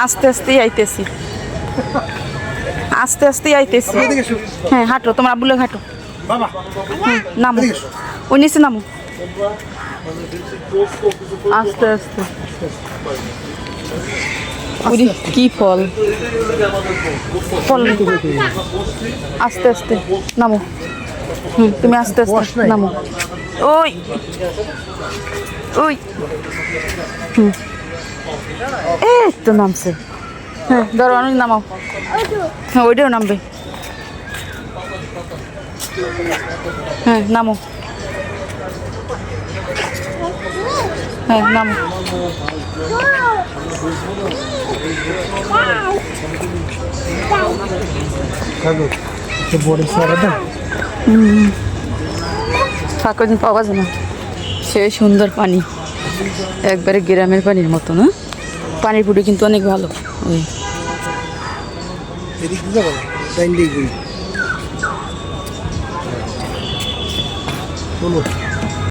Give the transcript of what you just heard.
আস্তে আস্তেই আইতেছি, আস্তে আস্তেই আইতেছি। হ্যাঁ হাঁটো, তোমার আব্বুলে হাঁটো। নামো, ওই নিচে নামো, আস্তে আস্তে। কি ফল, ফল আস্তে আস্তে নামো। তুমি আস্তে আস্তে নামো। ওই ওই এই তো নামছে। হ্যাঁ ধরো, অনেক নামাও। হ্যাঁ ওইটাও নামবে। হ্যাঁ নামো, হ্যাঁ নামো। ফাঁকা দিন পাওয়া যায় না। সে সুন্দর পানি, একবারে গ্রামের পানির মতো না? পানির পুরি কিন্তু অনেক ভালো। ওই